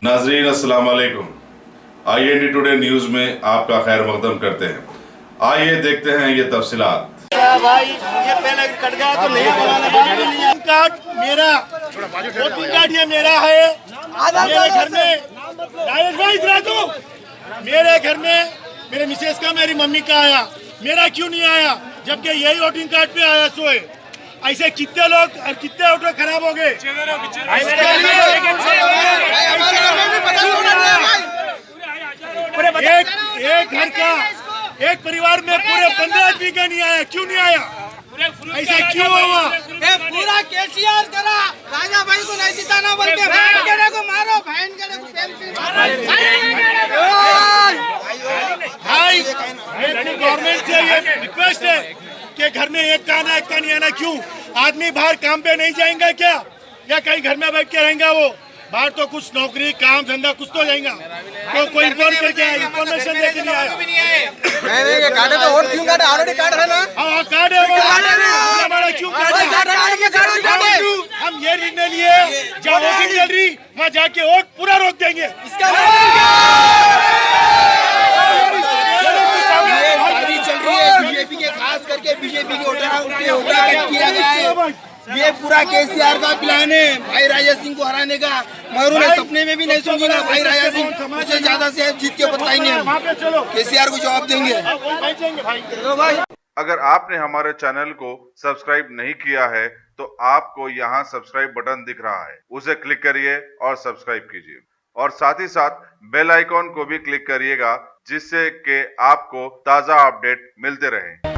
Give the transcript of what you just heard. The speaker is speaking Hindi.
नाजरीन अस्सलाम वालेकुम। IND टुडे न्यूज़ में आपका खैर मकदम करते हैं। आइए देखते हैं ये तफसीलात। भाई ये पहले कट गया तो नहीं बनाना। कार्ड मेरा वोटिंग कार्ड ये मेरा है। मेरे घर में राजेश भाई इधर आ तो। मेरे घर में मेरे मिसेस का मेरी मम्मी का आया, मेरा क्यों नहीं आया? जबकि यही वोटिंग कार्ड पे आया सोए। ऐसे कितने लोग और कितने वोटर खराब हो गए? एक घर का एक परिवार में पूरे 15 आदमी का नहीं आया, क्यों नहीं आया? ऐसा क्यों हुआ? पूरा केसीआर करा, राजा भाई को नहीं जिताना बोल के बहन के को मारो, बहन के को भाई गवर्नमेंट से ये रिक्वेस्ट है कि घर में एक का आना एक का नहीं आना। क्यों आदमी बाहर काम पे नहीं जाएगा क्या, या कहीं घर में बैठ के रहेगा? वो बाहर तो कुछ नौकरी काम धंधा कुछ तो जाएगा। तो कोई इन्फॉर्म करके आया, इन्फॉर्मेशन देके नहीं आया। नहीं ये कार्ड तो और क्यों कार्ड ऑलरेडी कार्ड है ना? हाँ कार्ड है हमारा, क्यों कार्ड है? हम ये निर्णय लिए जहाँ वोटिंग चल रही वहाँ जाके वोट पूरा रोक देंगे। बीजेपी के खास करके बीजेपी के वोटर किया गया है। ये पूरा केसीआर का प्लान है भाई राजा सिंह को हराने का। मयूर ने सपने में भी नहीं सोचेगा भाई राजा सिंह उससे ज्यादा से जीत के बताएंगे। केसीआर को जवाब देंगे। अगर आपने हमारे चैनल को सब्सक्राइब नहीं किया है तो आपको यहाँ सब्सक्राइब बटन दिख रहा है, उसे क्लिक करिए और सब्सक्राइब कीजिए और साथ ही साथ बेल आइकॉन को भी क्लिक करिएगा, जिससे कि आपको ताज़ा अपडेट मिलते रहें।